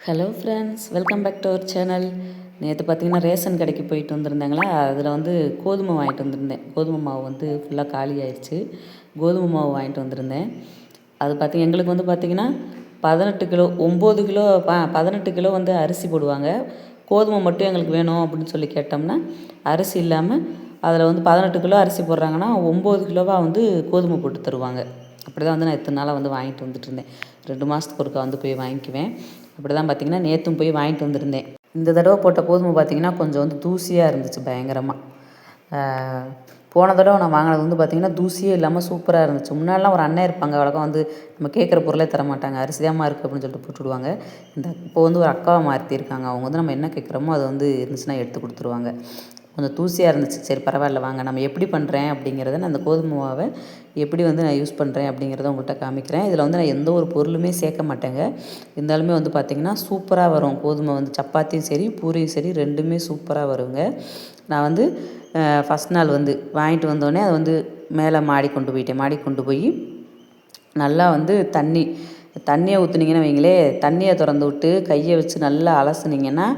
Hello friends, welcome back to our channel. நேற்று பார்த்தீங்கன்னா ration கடைக்கு போயிட்டு வந்திருந்தாங்களா, அதில் வந்து கோதுமை வாங்கிட்டு வந்திருந்தேன். கோதுமை மாவு வந்து ஃபுல்லாக காலி ஆயிடுச்சு. கோதுமை மாவு வாங்கிட்டு வந்திருந்தேன். அது எங்களுக்கு வந்து பார்த்திங்கன்னா 18 கிலோ 9 கிலோ 18 கிலோ வந்து அரிசி போடுவாங்க. கோதுமை மட்டும் எங்களுக்கு வேணும் அப்படின்னு சொல்லி கேட்டோம்னா, அரிசி இல்லாமல் அதில் வந்து 18 கிலோ அரிசி போடுறாங்கன்னா 9 கிலோவாக வந்து கோதுமை போட்டு தருவாங்க. அப்படி தான் வந்து நான் இத்தனை நாளாக வந்து வாங்கிட்டு வந்துட்டு இருந்தேன். 2 மாதத்துக்கு ஒருக்கா வந்து போய் வாங்கிக்குவேன். அப்படி தான் பார்த்திங்கன்னா நேற்றும் போய் வாங்கிட்டு வந்திருந்தேன். இந்த தடவை போட்ட கோதுமை பார்த்திங்கன்னா கொஞ்சம் வந்து தூசியாக இருந்துச்சு பயங்கரமாக. போன தடவை நான் வாங்கினது வந்து பார்த்திங்கன்னா தூசியே இல்லாமல் சூப்பராக இருந்துச்சு. முன்னாடிலாம் ஒரு அண்ணன் இருப்பாங்க, வழக்கம் வந்து நம்ம கேட்குற பொருளே தர மாட்டாங்க, அரிசிதாம்மா இருக்குது அப்படின்னு சொல்லிட்டு போட்டுவிடுவாங்க. இப்போ வந்து ஒரு அக்காவை மாற்றிருக்காங்க. அவங்க வந்து நம்ம என்ன கேட்குறோமோ அதை வந்து இருந்துச்சுன்னா எடுத்து கொடுத்துருவாங்க. கொஞ்சம் தூசியாக இருந்துச்சு. சரி பரவாயில்ல, வாங்க நம்ம எப்படி பண்ணுறேன் அப்படிங்கிறத நான் அந்த கோதுமை மாவை எப்படி வந்து நான் யூஸ் பண்ணுறேன் அப்படிங்கிறத உங்கள்கிட்ட காமிக்கிறேன். இதில் வந்து நான் எந்த ஒரு பொருளுமே சேர்க்க மாட்டேங்க. இருந்தாலுமே வந்து பார்த்திங்கன்னா சூப்பராக வரும். கோதுமை வந்து சப்பாத்தியும் சரி பூரியும் சரி ரெண்டுமே சூப்பராக வருங்க. நான் வந்து ஃபஸ்ட் நாள் வந்து வாங்கிட்டு வந்தோடனே அதை வந்து மேலே மாடி கொண்டு போயிட்டேன். மாடி கொண்டு போய் நல்லா வந்து தண்ணியை ஊற்றுனீங்கன்னு வைங்களே, தண்ணியை திறந்து விட்டு கையை வச்சு நல்லா அலசுனீங்கன்னா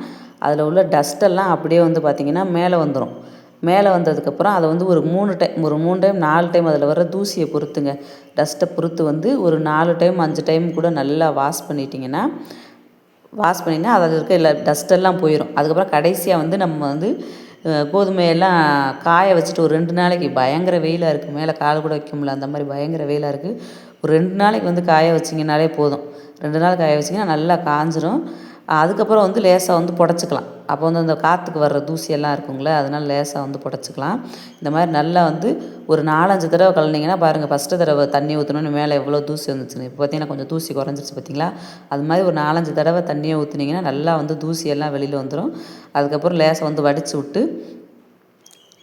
அதில் உள்ள டஸ்ட்டெல்லாம் அப்படியே வந்து பார்த்திங்கன்னா மேலே வந்துடும். மேலே வந்ததுக்கப்புறம் அதை வந்து ஒரு 3 டைம் 4 டைம் அதில் வர தூசியை பொறுத்துங்க, டஸ்ட்டை பொறுத்து வந்து ஒரு 4 டைம் 5 டைம் கூட நல்லா வாஷ் பண்ணிட்டீங்கன்னா அதில் இருக்க எல்லா டஸ்ட்டெல்லாம் போயிடும். அதுக்கப்புறம் கடைசியாக வந்து நம்ம வந்து கோதுமையெல்லாம் காய வச்சுட்டு ஒரு 2 நாளைக்கு, பயங்கர வெயிலாக இருக்குது, மேலே கால் கூட வைக்க முடியல, அந்த மாதிரி பயங்கர வெயிலாக இருக்குது, ஒரு 2 நாளைக்கு வந்து காய வச்சிங்கனாலே போதும். 2 நாள் காய வச்சிங்கன்னா நல்லா காஞ்சிரும். அதுக்கப்புறம் வந்து லேசாக வந்து புடச்சிக்கலாம். அப்போ வந்து அந்த காற்றுக்கு வர்ற தூசியெல்லாம் இருக்குங்களே, அதனால் லேசாக வந்து புடச்சிக்கலாம். இந்த மாதிரி நல்லா வந்து ஒரு 4-5 தடவை கழுவினீங்கன்னா பாருங்கள், ஃபஸ்ட்டு தடவை தண்ணி ஊற்றணுன்னு மேலே எவ்வளோ தூசி வந்துச்சுன்னு. இப்போ பார்த்தீங்கன்னா கொஞ்சம் தூசி குறைஞ்சிருச்சு பார்த்தீங்களா. அது மாதிரி ஒரு 4-5 தடவை தண்ணியை ஊற்றுனீங்கன்னா நல்லா வந்து தூசியெல்லாம் வெளியில் வந்துடும். அதுக்கப்புறம் லேசாக வந்து வடித்து விட்டு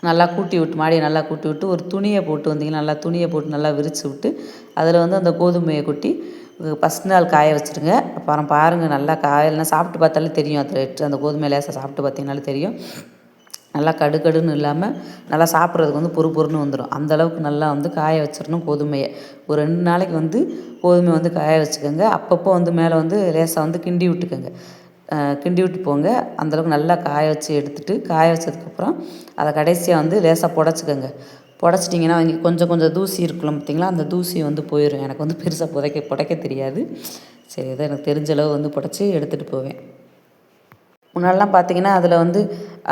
நல்லா கூட்டி விட்டு, மாடியை நல்லா கூட்டி விட்டு ஒரு துணியை போட்டு வந்தீங்கன்னா, நல்லா துணியை போட்டு நல்லா விரித்து விட்டு அதில் வந்து அந்த கோதுமையை கொட்டி ஃபஸ்ட் நாள் காய வச்சுருங்க. அப்புறம் பாருங்கள், நல்லா காயலைன்னா சாப்பிட்டு பார்த்தாலே தெரியும். அதில் அந்த கோதுமை லேசாக சாப்பிட்டு பார்த்தீங்கனாலே தெரியும். நல்லா கடுகடுன்னு இல்லாமல் நல்லா சாப்பிட்றதுக்கு வந்து பொறுன்னு வந்துடும். அந்தளவுக்கு நல்லா வந்து காய வச்சிடணும் கோதுமையை. ஒரு 2 நாளைக்கு வந்து கோதுமை வந்து காய வச்சுக்கோங்க. அப்பப்போ வந்து மேலே வந்து லேசாக வந்து கிண்டி விட்டுக்கோங்க. கிண்டி விட்டு போங்க. அந்தளவுக்கு நல்லா காய வச்சு எடுத்துகிட்டு, காய வச்சதுக்கப்புறம் அதை கடைசியாக வந்து லேசாக புடச்சிக்கோங்க. புடச்சிட்டிங்கன்னா இங்கே கொஞ்சம் கொஞ்சம் தூசி இருக்கலாம் பார்த்திங்களா, அந்த தூசி வந்து போயிடும். எனக்கு வந்து பெருசாக புடைக்க தெரியாது. சரி, ஏதோ எனக்கு தெரிஞ்ச அளவு வந்து புடச்சி எடுத்துகிட்டு போவேன். முன்னாடிலாம் பார்த்திங்கன்னா அதில் வந்து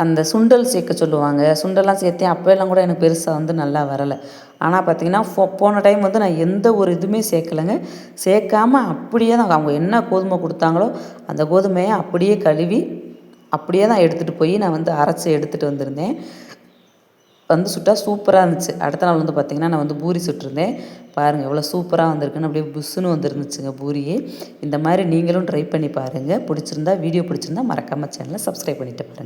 அந்த சுண்டல் சேர்க்க சொல்லுவாங்க. சுண்டல்லாம் சேர்த்தேன், அப்போல்லாம் கூட எனக்கு பெருசாக வந்து நல்லா வரலை. ஆனால் பார்த்திங்கன்னா போன டைம் வந்து நான் எந்த ஒரு இதுவுமே சேர்க்கலைங்க. சேர்க்காம அப்படியே தான் அவங்க என்ன கோதுமை கொடுத்தாங்களோ அந்த கோதுமையை அப்படியே கழுவி அப்படியே தான் எடுத்துகிட்டு போய் நான் வந்து அரைச்சி எடுத்துகிட்டு வந்திருந்தேன். வந்து சுட்டால் சூப்பராக இருந்துச்சு. அடுத்த நாள் வந்து பார்த்திங்கன்னா நான் வந்து பூரி சுட்டிருந்தேன். பாருங்கள் எவ்வளோ சூப்பராக வந்திருக்குன்னு, அப்படியே புஷ்ஷுன்னு வந்துருந்துச்சுங்க பூரியே. இந்த மாதிரி நீங்களும் ட்ரை பண்ணி பாருங்கள். வீடியோ பிடிச்சிருந்தா மறக்காமல் சேனலை சப்ஸ்கிரைப் பண்ணிவிட்டு பாருங்கள்.